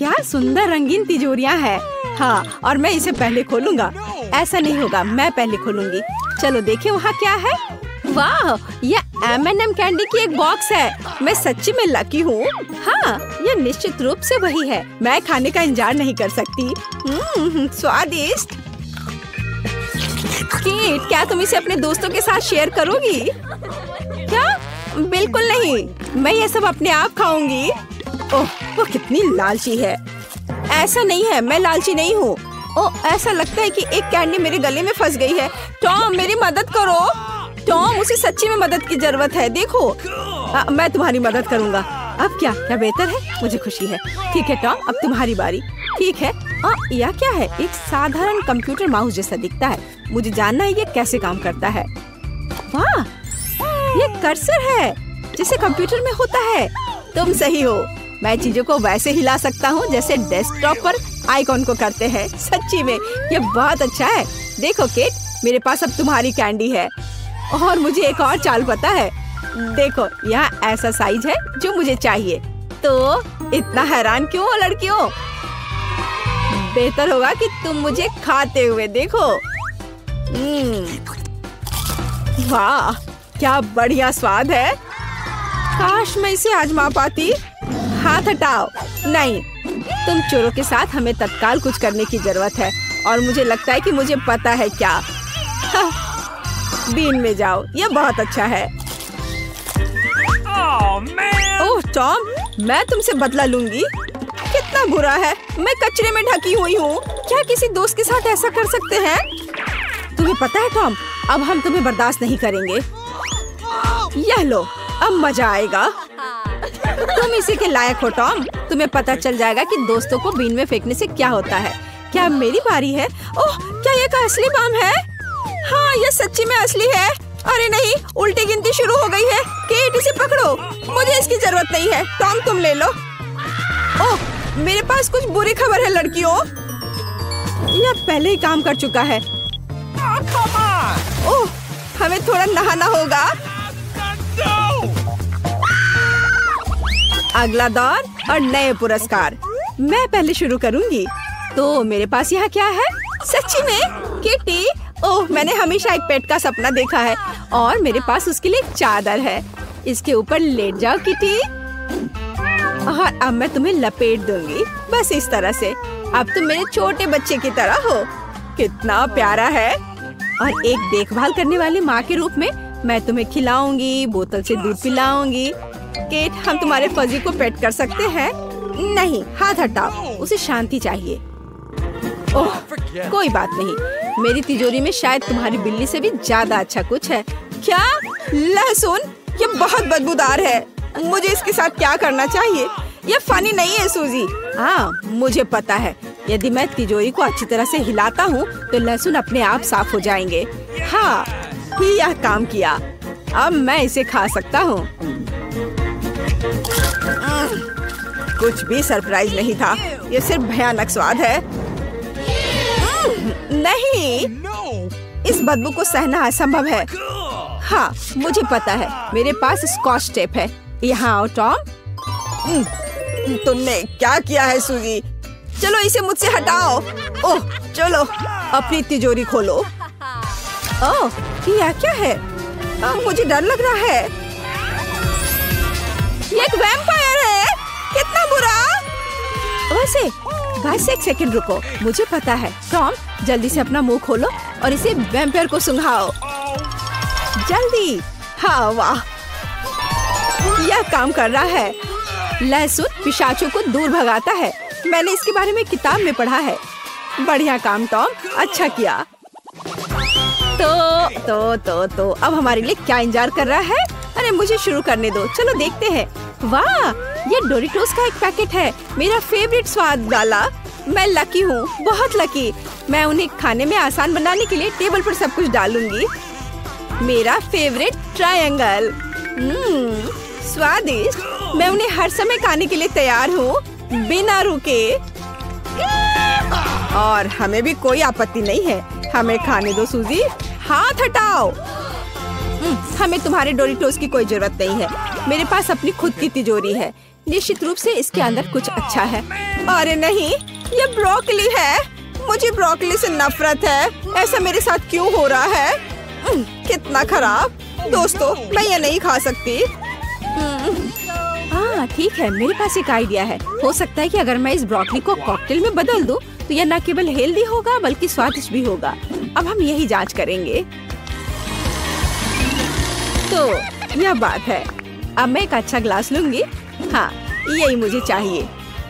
क्या सुंदर रंगीन तिजोरियां हैं। हाँ, और मैं इसे पहले खोलूंगा। ऐसा नहीं होगा, मैं पहले खोलूंगी। चलो देखें वहाँ क्या है। वाह, यह M&M कैंडी की एक बॉक्स है। मैं सच्ची में लकी हूँ। हाँ, यह निश्चित रूप से वही है। मैं खाने का इंतजार नहीं कर सकती। स्वादिष्ट। केट, क्या तुम इसे अपने दोस्तों के साथ शेयर करोगी? क्या? बिल्कुल नहीं, मैं ये सब अपने आप खाऊंगी। ओह, वो कितनी लालची है। ऐसा नहीं है, मैं लालची नहीं हूँ। ओह, ऐसा लगता है कि एक कैंडी मेरे गले में फंस गई है। टॉम, मेरी मदद करो। टॉम, उसे सच्ची में मदद की जरूरत है। देखो, मैं तुम्हारी मदद करूँगा। अब क्या बेहतर है? मुझे खुशी है। ठीक है टॉम, अब तुम्हारी बारी। ठीक है। यह क्या है? एक साधारण कंप्यूटर माउस जैसा दिखता है। मुझे जानना है ये कैसे काम करता है। वाह, ये कर्सर है जैसे कंप्यूटर में होता है। तुम सही हो। मैं चीजों को वैसे हिला सकता हूँ जैसे डेस्कटॉप पर आइकॉन को करते हैं। सच्ची में ये बहुत अच्छा है। देखो केट, मेरे पास अब तुम्हारी कैंडी है और मुझे एक और चाल पता है। देखो, यहाँ ऐसा साइज है जो मुझे चाहिए। तो इतना हैरान क्यों हो लड़कियों? बेहतर होगा कि तुम मुझे खाते हुए देखो। वाह, क्या बढ़िया स्वाद है। काश मैं इसे आजमा पाती। हाथ हटाओ। नहीं, तुम चोरों के साथ हमें तत्काल कुछ करने की जरूरत है और मुझे लगता है कि मुझे पता है क्या। बीन में जाओ, ये बहुत अच्छा है। ओह टॉम, मैं तुमसे बदला लूंगी। कितना बुरा है, मैं कचरे में ढकी हुई हूँ। क्या किसी दोस्त के साथ ऐसा कर सकते हैं? तुम्हें पता है टॉम, अब हम तुम्हें बर्दाश्त नहीं करेंगे। यह लो, अब मजा आएगा। तुम इसी के लायक हो टॉम। तुम्हें पता चल जाएगा कि दोस्तों को बीन में फेंकने से क्या होता है। क्या मेरी बारी है? ओह, क्या ये का असली बम है? हाँ, ये सच्ची में असली है। अरे नहीं, उल्टी गिनती शुरू हो गई है। केट, इसे पकड़ो। मुझे इसकी जरूरत नहीं है। टॉम, तुम ले लो। ओह, मेरे पास कुछ बुरी खबर है लड़कियों। यह पहले ही काम कर चुका है। ओह, हमें थोड़ा नहाना होगा। अगला दौर और नए पुरस्कार। मैं पहले शुरू करूंगी। तो मेरे पास यहाँ क्या है? सच्ची में किटी। ओह, मैंने हमेशा एक पेट का सपना देखा है और मेरे पास उसके लिए एक चादर है। इसके ऊपर लेट जाओ किटी। और अब मैं तुम्हें लपेट दूंगी, बस इस तरह से। अब तुम मेरे छोटे बच्चे की तरह हो। कितना प्यारा है। और एक देखभाल करने वाली माँ के रूप में मैं तुम्हें खिलाऊंगी, बोतल से दूध पिलाऊंगी। केट, हम तुम्हारे फजी को पेट कर सकते हैं? नहीं, हाथ हटाओ, उसे शांति चाहिए। ओह, कोई बात नहीं। मेरी तिजोरी में शायद तुम्हारी बिल्ली से भी ज्यादा अच्छा कुछ है। क्या? लहसुन? ये बहुत बदबूदार है। मुझे इसके साथ क्या करना चाहिए? ये फनी नहीं है सूजी। हाँ, मुझे पता है। यदि मैं तिजोरी को अच्छी तरह से हिलाता हूँ तो लहसुन अपने आप साफ हो जाएंगे। हाँ, यह काम किया। अब मैं इसे खा सकता हूँ। कुछ भी सरप्राइज नहीं था, ये सिर्फ भयानक स्वाद है। नहीं, इस बदबू को सहना असंभव है। हाँ, मुझे पता है। मेरे पास स्कॉच टेप है। यहाँ आओ टॉम। तुमने क्या किया है सूजी? चलो इसे मुझसे हटाओ। ओह, चलो अपनी तिजोरी खोलो। ओह, यह क्या है? मुझे डर लग रहा है। ये एक वैम्पायर है। कितना बुरा। वैसे बस एक सेकंड रुको, मुझे पता है। टॉम, जल्दी से अपना मुंह खोलो और इसे वैम्पायर को सुंघाओ। जल्दी। हाँ, वाह, यह काम कर रहा है। लहसुन पिशाचों को दूर भगाता है। मैंने इसके बारे में किताब में पढ़ा है। बढ़िया काम टॉम, अच्छा किया। तो अब हमारे लिए क्या इंतजार कर रहा है? अरे मुझे शुरू करने दो, चलो देखते हैं। वाह, ये डोरिटोस का एक पैकेट है। मेरा फेवरेट स्वाद वाला। मैं लकी हूँ, बहुत लकी। मैं उन्हें खाने में आसान बनाने के लिए टेबल पर सब कुछ डालूंगी। मेरा फेवरेट ट्रायंगल। स्वादिष्ट। मैं उन्हें हर समय खाने के लिए तैयार हूँ, बिना रुके। और हमें भी कोई आपत्ति नहीं है। हमें खाने दो सूजी। हाथ हटाओ। हमें तुम्हारे डोरिटोस की कोई जरूरत नहीं है। मेरे पास अपनी खुद की तिजोरी है। निश्चित रूप से इसके अंदर कुछ अच्छा है। अरे नहीं, ये ब्रोकली है। मुझे ब्रोकली से नफरत है। ऐसा मेरे साथ क्यों हो रहा है? कितना खराब। दोस्तों, मैं ये नहीं खा सकती। हाँ ठीक है, मेरे पास एक आइडिया है। हो सकता है कि अगर मैं इस ब्रोकली को कॉकटेल में बदल दूं, तो यह न केवल हेल्दी होगा बल्कि स्वादिष्ट भी होगा। अब हम यही जांच करेंगे। तो यह बात है। अब मैं एक अच्छा ग्लास लूंगी। हाँ, यही मुझे चाहिए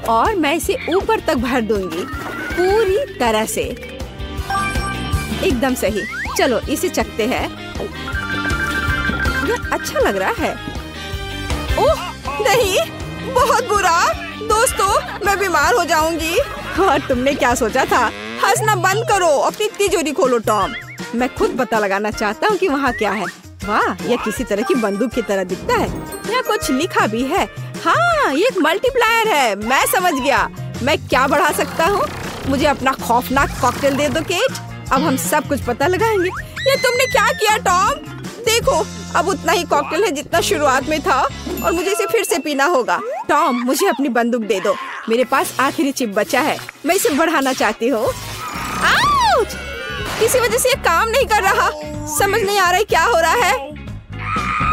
और मैं इसे ऊपर तक भर दूंगी पूरी तरह से। एकदम सही। चलो इसे चखते हैं। यह अच्छा लग रहा है। ओह नहीं, बहुत बुरा। दोस्तों, मैं बीमार हो जाऊंगी। हाँ, तुमने क्या सोचा था? हंसना बंद करो, अपनी तिजोरी खोलो टॉम। मैं खुद पता लगाना चाहता हूँ कि वहाँ क्या है। वाह, यह किसी तरह की बंदूक की तरह दिखता है। यहाँ कुछ लिखा भी है। हाँ, ये एक मल्टीप्लायर है। मैं समझ गया। मैं क्या बढ़ा सकता हूँ? मुझे अपना खौफनाक कॉकटेल दे दो केट। अब हम सब कुछ पता लगाएंगे। ये तुमने क्या किया टॉम? देखो, अब उतना ही कॉकटेल है जितना शुरुआत में था और मुझे इसे फिर से पीना होगा। टॉम, मुझे अपनी बंदूक दे दो। मेरे पास आखिरी चिप बचा है। मैं इसे बढ़ाना चाहती हूँ। आउच! किसी वजह से ये काम नहीं कर रहा। समझ नहीं आ रहा है क्या हो रहा है।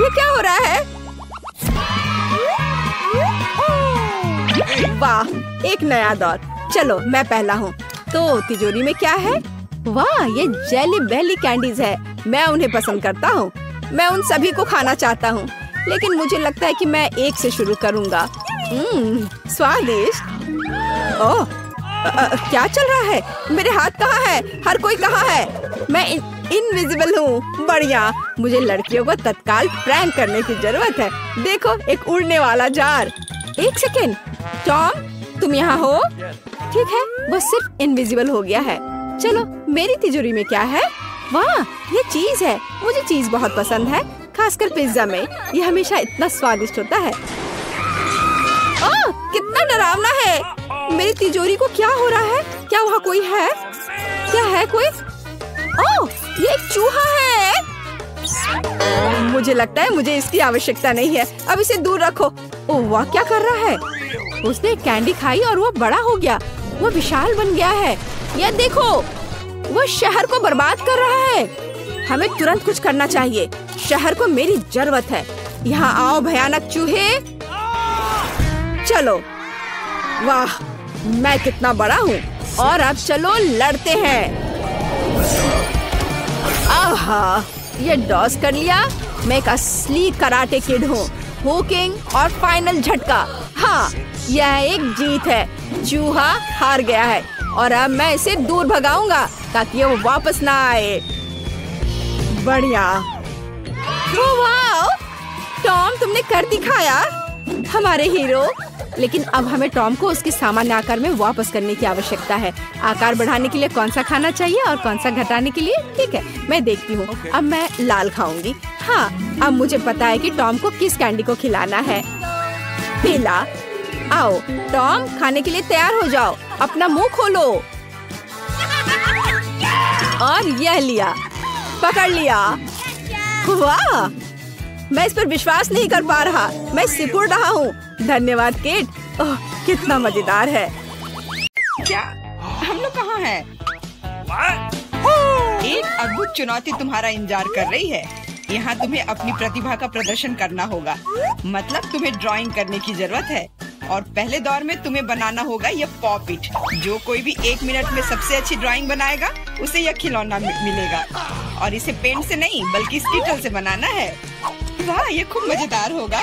ये क्या हो रहा है? वाह, एक नया दौर। चलो मैं पहला हूँ। तो तिजोरी में क्या है? वाह, ये जेली बेली कैंडीज है। मैं उन्हें पसंद करता हूँ। मैं उन सभी को खाना चाहता हूँ, लेकिन मुझे लगता है कि मैं एक से शुरू करूँगा। स्वादिष्ट। ओह, क्या चल रहा है? मेरे हाथ कहाँ है? हर कोई कहाँ है? मैं इनविजिबल हूँ। बढ़िया। मुझे लड़कियों को तत्काल प्रैंक करने की जरूरत है। देखो, एक उड़ने वाला जार। एक सेकेंड, टॉम, तुम यहाँ हो? ठीक है, वो सिर्फ इनविजिबल हो गया है। चलो, मेरी तिजोरी में क्या है? वाह, ये चीज है। मुझे चीज बहुत पसंद है, खासकर पिज्जा में। ये हमेशा इतना स्वादिष्ट होता है। ओह, कितना डरावना है। मेरी तिजोरी को क्या हो रहा है? क्या वहाँ कोई है? क्या है कोई? ओह, ये एक चूहा है। मुझे लगता है मुझे इसकी आवश्यकता नहीं है। अब इसे दूर रखो। ओह वाह, क्या कर रहा है? उसने कैंडी खाई और वो बड़ा हो गया। वो विशाल बन गया है। यह देखो, वो शहर को बर्बाद कर रहा है। हमें तुरंत कुछ करना चाहिए। शहर को मेरी जरूरत है। यहाँ आओ भयानक चूहे। चलो। वाह, मैं कितना बड़ा हूँ। और अब चलो लड़ते हैं। आहा, ये डॉस कर लिया। मैं एक असली कराटे किड हूँ। हुकिंग और फाइनल झटका। हाँ, यह एक जीत है। चूहा हार गया है और अब मैं इसे दूर भगाऊंगा ताकि वो वापस ना आए। बढ़िया। वाह, टॉम, तुमने कर दिखाया, हमारे हीरो। लेकिन अब हमें टॉम को उसके सामान्य आकार में वापस करने की आवश्यकता है। आकार बढ़ाने के लिए कौन सा खाना चाहिए और कौन सा घटाने के लिए? ठीक है, मैं देखती हूँ। अब मैं लाल खाऊंगी। हाँ, अब मुझे पता है कि टॉम को किस कैंडी को खिलाना है। पीला। आओ टॉम, खाने के लिए तैयार हो जाओ। अपना मुंह खोलो। और यह लिया, पकड़ लिया। वाह, मैं इस पर विश्वास नहीं कर पा रहा। मैं सिकुड़ रहा हूँ। धन्यवाद केट। ओह, कितना मजेदार है। क्या हम लोग कहाँ हैं? एक अद्भुत चुनौती तुम्हारा इंतजार कर रही है। यहाँ तुम्हें अपनी प्रतिभा का प्रदर्शन करना होगा। मतलब तुम्हें ड्राइंग करने की जरूरत है। और पहले दौर में तुम्हें बनाना होगा यह पॉपिट। जो कोई भी 1 मिनट में सबसे अच्छी ड्राइंग बनाएगा उसे यह खिलौना मिलेगा। और इसे पेंट से नहीं बल्कि स्कीटल से बनाना है। वाह, ये खूब मजेदार होगा।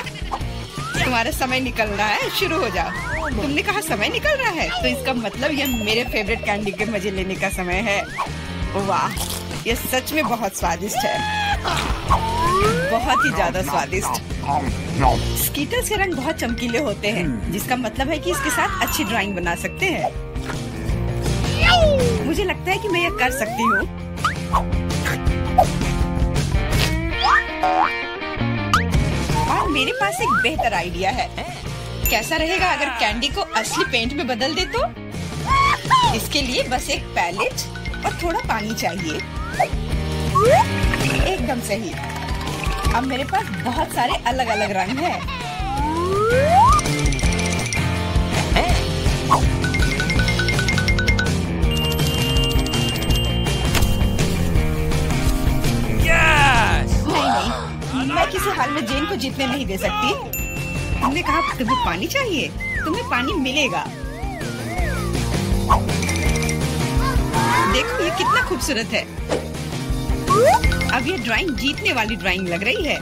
तुम्हारा समय निकल रहा है, शुरू हो जाओ। तुमने कहा समय निकल रहा है, तो इसका मतलब यह मेरे फेवरेट कैंडी के मजे लेने का समय है। वाह, यह सच में बहुत स्वादिष्ट है। बहुत ही ज्यादा स्वादिष्ट। स्कीटल्स के रंग बहुत चमकीले होते हैं, जिसका मतलब है कि इसके साथ अच्छी ड्राइंग बना सकते हैं। मुझे लगता है कि मैं यह कर सकती हूँ। और मेरे पास एक बेहतर आइडिया है। कैसा रहेगा अगर कैंडी को असली पेंट में बदल दे तो? इसके लिए बस एक पैलेट और थोड़ा पानी चाहिए। एकदम सही। अब मेरे पास बहुत सारे अलग अलग रंग हैं। जीतने नहीं दे सकती। तुमने कहा तुम्हें पानी चाहिए, तुम्हें पानी मिलेगा। देखो ये कितना खूबसूरत है। अब ये ड्राइंग जीतने वाली ड्राइंग लग रही है।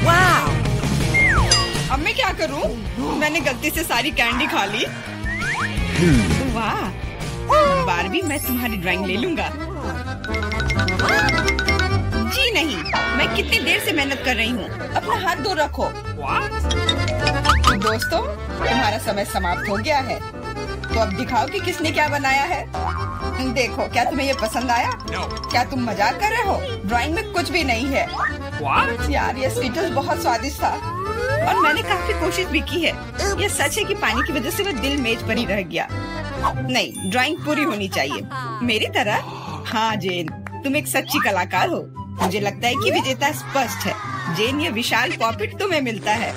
वाह! अब मैं क्या करूं? मैंने गलती से सारी कैंडी खा ली। वाह! बारबी, मैं तुम्हारी ड्राइंग ले लूंगा। जी नहीं, मैं कितनी देर से मेहनत कर रही हूँ। अपना हाथ दूर रखो। दोस्तों, तुम्हारा समय समाप्त हो गया है। तो अब दिखाओ कि किसने क्या बनाया है। देखो, क्या तुम्हें ये पसंद आया? क्या तुम मजाक कर रहे हो? ड्राइंग में कुछ भी नहीं है। यार, ये स्कीटल्स बहुत स्वादिष्ट था और मैंने काफी कोशिश भी की है। ये सच है कि पानी की वजह से वो दिल मेज पर ही रह गया। नहीं, ड्राइंग पूरी होनी चाहिए मेरी तरह। हाँ जेन, तुम एक सच्ची कलाकार हो। मुझे लगता है कि विजेता स्पष्ट है। जेन, ये विशाल पॉपिट तुम्हें मिलता है।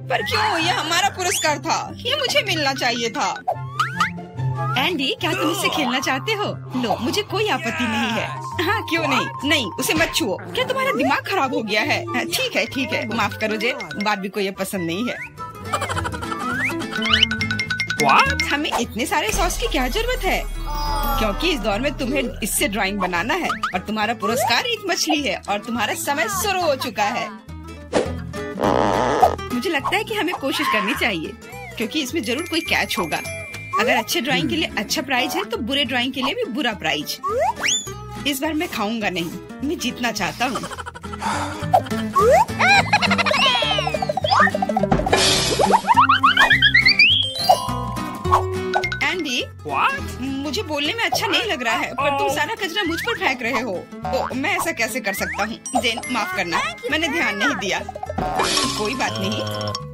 पर क्यों? ये हमारा पुरस्कार था, ये मुझे मिलना चाहिए था। एंडी, क्या तुम इससे खेलना चाहते हो? लो, मुझे कोई आपत्ति नहीं है। हाँ, क्यों नहीं? नहीं, उसे मत छुओ। क्या तुम्हारा दिमाग खराब हो गया है? ठीक है, ठीक है, माफ करो जेन, बारबी को ये पसंद नहीं है। हमें इतने सारे सॉस की क्या जरूरत है? क्योंकि इस दौर में तुम्हें इससे ड्राइंग बनाना है और तुम्हारा पुरस्कार एक मछली है और तुम्हारा समय शुरू हो चुका है। मुझे लगता है कि हमें कोशिश करनी चाहिए क्योंकि इसमें जरूर कोई कैच होगा। अगर अच्छे ड्राइंग के लिए अच्छा प्राइज है तो बुरे ड्राइंग के लिए भी बुरा प्राइज। इस बार मैं खाऊंगा नहीं, मैं जीतना चाहता हूँ। एंडी, मुझे बोलने में अच्छा नहीं लग रहा है, पर तुम सारा कचरा मुझ पर फेंक रहे हो। तो मैं ऐसा कैसे कर सकता हूँ? जेन, माफ करना, मैंने ध्यान नहीं दिया। कोई बात नहीं।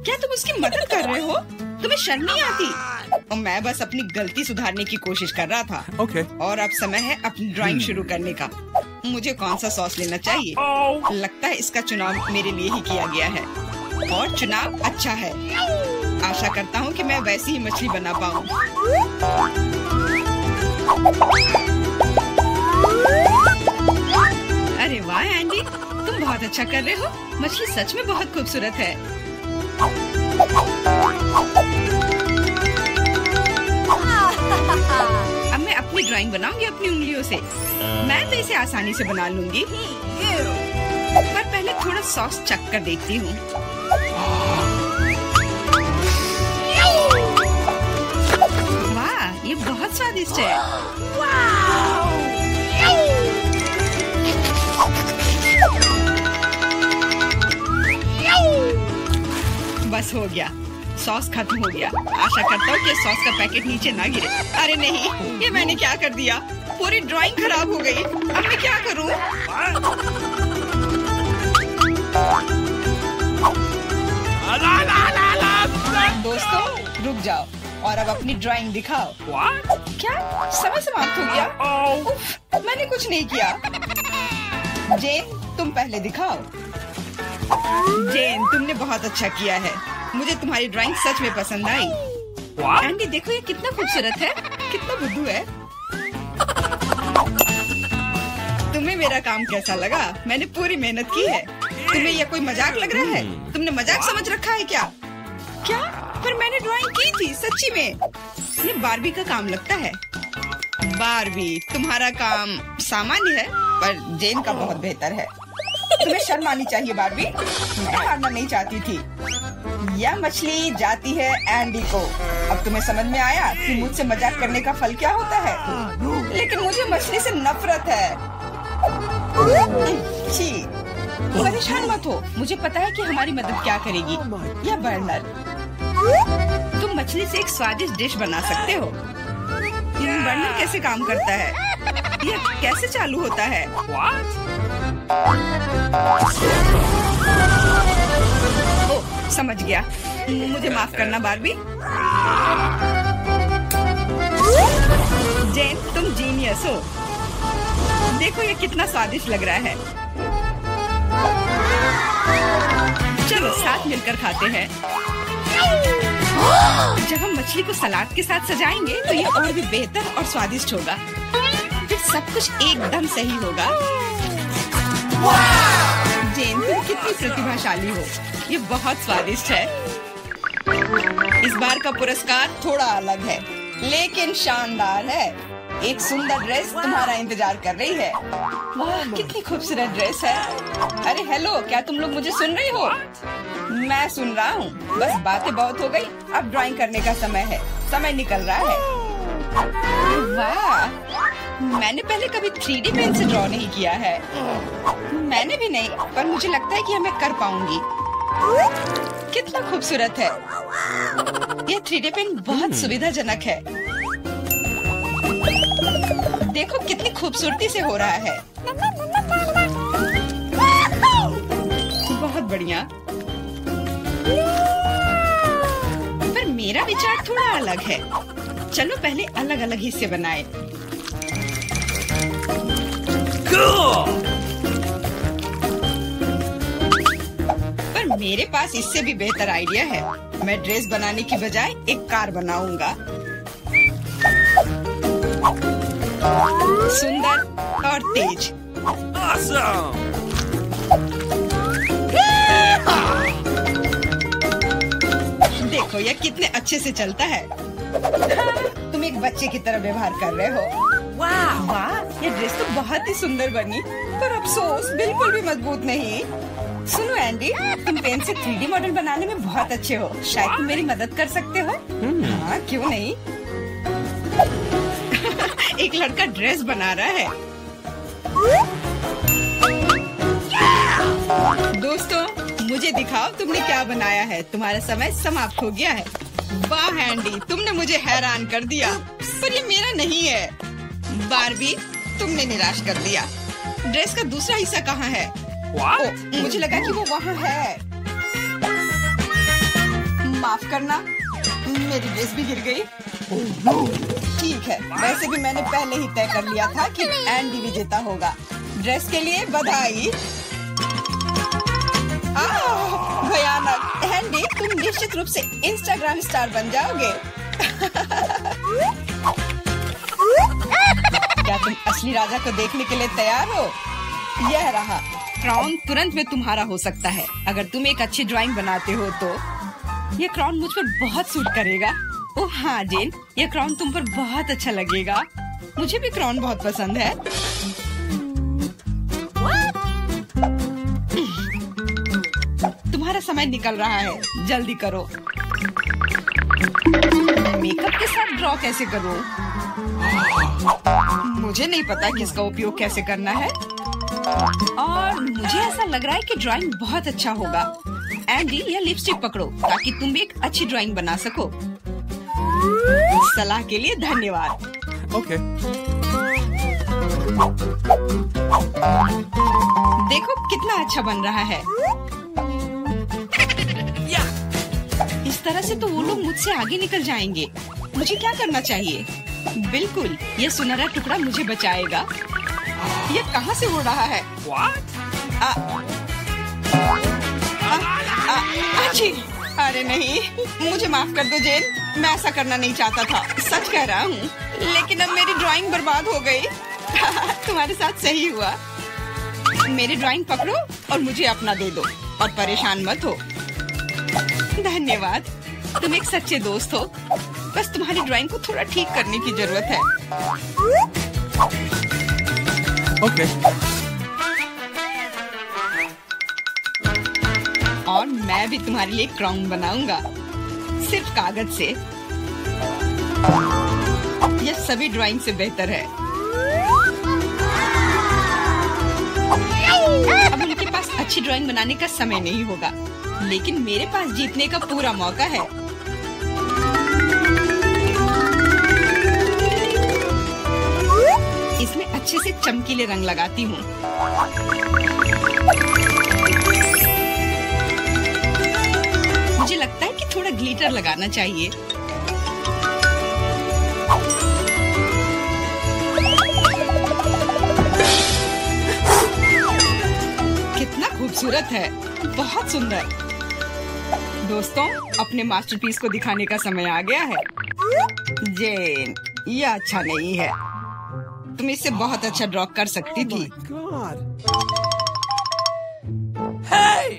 क्या तुम उसकी मदद कर रहे हो? तुम्हें शर्म नहीं आती? मैं बस अपनी गलती सुधारने की कोशिश कर रहा था। और अब समय है अपनी ड्राइंग शुरू करने का। मुझे कौन सा सॉस लेना चाहिए? लगता है इसका चुनाव मेरे लिए ही किया गया है और चुनाव अच्छा है। आशा करता हूँ कि मैं वैसी ही मछली बना पाऊँ। अरे वाह एंडी, तुम बहुत अच्छा कर रहे हो। मछली सच में बहुत खूबसूरत है। अब मैं अपनी ड्राइंग बनाऊंगी अपनी उंगलियों से। मैं तो इसे आसानी से बना लूंगी, पर पहले थोड़ा सॉस चख कर देखती हूँ। वाह, ये बहुत स्वादिष्ट है। बस हो गया, सॉस खत्म हो गया। आशा करता हूँ कि सॉस का पैकेट नीचे ना गिरे। अरे नहीं, ये मैंने क्या कर दिया? पूरी ड्राइंग खराब हो गई। अब मैं क्या करूँ? दोस्तों, रुक जाओ और अब अपनी ड्राइंग दिखाओ। क्या समय समाप्त हो गया? उफ, मैंने कुछ नहीं किया। जेन, तुम पहले दिखाओ। जेन, तुमने बहुत अच्छा किया है। मुझे तुम्हारी ड्राइंग सच में पसंद आई। एंडी, देखो ये कितना खूबसूरत है, कितना बुद्धू है। तुम्हें मेरा काम कैसा लगा? मैंने पूरी मेहनत की है। तुम्हें यह कोई मजाक लग रहा है? तुमने मजाक समझ रखा है क्या? क्या? पर मैंने ड्राइंग की थी सच्ची में। ये बारबी का काम लगता है। बारबी, तुम्हारा काम सामान्य है, पर जेन का बहुत बेहतर है। तुम्हें शर्म आनी चाहिए बारबी। मैं हारना नहीं चाहती थी। यह मछली जाती है एंडी को। अब तुम्हें समझ में आया कि मुझसे मजाक करने का फल क्या होता है। लेकिन मुझे मछली से नफरत है। छी, परेशान मत हो। मुझे पता है कि हमारी मदद क्या करेगी। यह बर्नर, तुम मछली से एक स्वादिष्ट डिश बना सकते हो। यह बर्नर कैसे काम करता है? यह कैसे चालू होता है? ओह, समझ गया। मुझे माफ करना बारबी। जेन, तुम जीनियस हो। देखो ये कितना स्वादिष्ट लग रहा है। चलो साथ मिलकर खाते हैं। जब हम मछली को सलाद के साथ सजाएंगे तो ये और भी बेहतर और स्वादिष्ट होगा। फिर सब कुछ एकदम सही होगा। जेन, तुम कितनी प्रतिभाशाली हो। ये बहुत स्वादिष्ट है। इस बार का पुरस्कार थोड़ा अलग है, लेकिन शानदार है। एक सुंदर ड्रेस तुम्हारा इंतजार कर रही है। वाह, कितनी खूबसूरत ड्रेस है। अरे हेलो, क्या तुम लोग मुझे सुन रही हो? मैं सुन रहा हूँ। बस बातें बहुत हो गई, अब ड्राइंग करने का समय है। समय निकल रहा है। वाह, मैंने पहले कभी 3D पेन से ड्रॉ नहीं किया है। मैंने भी नहीं, पर मुझे लगता है कि मैं कर पाऊंगी। कितना खूबसूरत है। यह 3D पेन बहुत सुविधाजनक है। देखो कितनी खूबसूरती से हो रहा है। बहुत बढ़िया। पर मेरा विचार थोड़ा अलग है। चलो पहले अलग अलग हिस्से बनाए। पर मेरे पास इससे भी बेहतर आइडिया है। मैं ड्रेस बनाने की बजाय एक कार बनाऊंगा। सुंदर और तेज। Awesome! देखो यह कितने अच्छे से चलता है। तुम एक बच्चे की तरह व्यवहार कर रहे हो। वाह वाह, ये ड्रेस तो बहुत ही सुंदर बनी, पर अफसोस बिल्कुल भी मजबूत नहीं। सुनो एंडी, तुम पेन से 3D मॉडल बनाने में बहुत अच्छे हो। शायद तुम मेरी मदद कर सकते हो। हाँ, क्यों नहीं। एक लड़का ड्रेस बना रहा है। दोस्तों, मुझे दिखाओ तुमने क्या बनाया है। तुम्हारा समय समाप्त हो गया है। वाह एंडी, तुमने मुझे हैरान कर दिया, पर ये मेरा नहीं है। बारबी, तुमने निराश कर दिया। ड्रेस का दूसरा हिस्सा कहाँ है? ओ, मुझे लगा कि वो वहाँ है। माफ करना, मेरी ड्रेस भी गिर गई। ठीक है, वैसे भी मैंने पहले ही तय कर लिया था कि एंडी विजेता होगा। ड्रेस के लिए बधाई। भयानक। एंडी, तुम निश्चित रूप से इंस्टाग्राम स्टार बन जाओगे। क्या तुम असली राजा को देखने के लिए तैयार हो? यह रहा क्राउन। तुरंत में तुम्हारा हो सकता है अगर तुम एक अच्छी ड्राइंग बनाते हो तो। यह क्राउन मुझ पर बहुत सूट करेगा। ओह हाँ जेन, यह क्राउन तुम पर बहुत अच्छा लगेगा। मुझे भी क्राउन बहुत पसंद है। तुम्हारा समय निकल रहा है, जल्दी करो। मेकअप के साथ ड्रॉ कैसे करूं? मुझे नहीं पता कि इसका उपयोग कैसे करना है, और मुझे ऐसा लग रहा है कि ड्राइंग बहुत अच्छा होगा। एंडी, यह लिपस्टिक पकड़ो ताकि तुम भी एक अच्छी ड्राइंग बना सको। सलाह के लिए धन्यवाद। Okay. देखो कितना अच्छा बन रहा है। इस तरह से तो वो लोग मुझसे आगे निकल जाएंगे। मुझे क्या करना चाहिए? बिल्कुल, ये सुनहरा टुकड़ा मुझे बचाएगा। ये कहाँ से उड़ रहा है? अच्छी। अरे नहीं, मुझे माफ कर दो जेन, मैं ऐसा करना नहीं चाहता था। सच कह रहा हूँ, लेकिन अब मेरी ड्राइंग बर्बाद हो गई। तुम्हारे साथ सही हुआ। मेरी ड्राइंग पकड़ो और मुझे अपना दे दो, और परेशान मत हो। धन्यवाद, तुम एक सच्चे दोस्त हो। बस तुम्हारी ड्राइंग को थोड़ा ठीक करने की जरूरत है। Okay. और मैं भी तुम्हारे लिए क्राउन बनाऊंगा, सिर्फ कागज से। यह सभी ड्राइंग से बेहतर है। अब उनके पास अच्छी ड्राइंग बनाने का समय नहीं होगा, लेकिन मेरे पास जीतने का पूरा मौका है। इसमें अच्छे से चमकीले रंग लगाती हूँ। मुझे लगता है कि थोड़ा ग्लिटर लगाना चाहिए। कितना खूबसूरत है, बहुत सुंदर। दोस्तों, अपने मास्टरपीस को दिखाने का समय आ गया है। जेन, यह अच्छा नहीं है। तुम इससे बहुत अच्छा ड्रॉ कर सकती थी। Hey!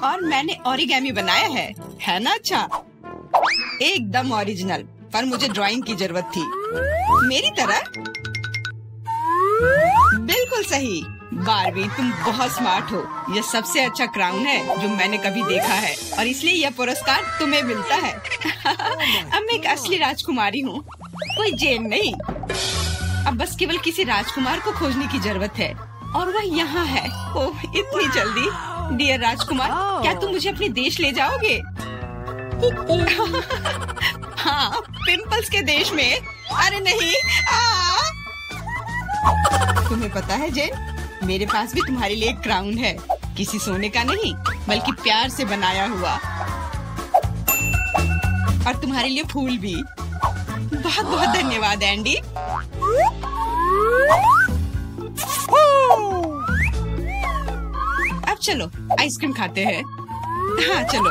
और मैंने ओरिगेमी बनाया है ना? अच्छा, एकदम ओरिजिनल। पर मुझे ड्राइंग की जरूरत थी, मेरी तरह। बिल्कुल सही बारबी, तुम बहुत स्मार्ट हो। यह सबसे अच्छा क्राउन है जो मैंने कभी देखा है, और इसलिए यह पुरस्कार तुम्हें मिलता है। अब मैं एक असली राजकुमारी हूँ, कोई जेन नहीं। अब बस केवल किसी राजकुमार को खोजने की जरूरत है, और वह यहाँ है। ओह, इतनी जल्दी। डियर राजकुमार, क्या तुम मुझे अपने देश ले जाओगे? हाँ, पिंपल्स के देश में। अरे नहीं। तुम्हें पता है जेन, मेरे पास भी तुम्हारे लिए एक क्राउन है। किसी सोने का नहीं, बल्कि प्यार से बनाया हुआ। और तुम्हारे लिए फूल भी। बहुत बहुत धन्यवाद एंडी। अब चलो आइसक्रीम खाते हैं। हाँ चलो।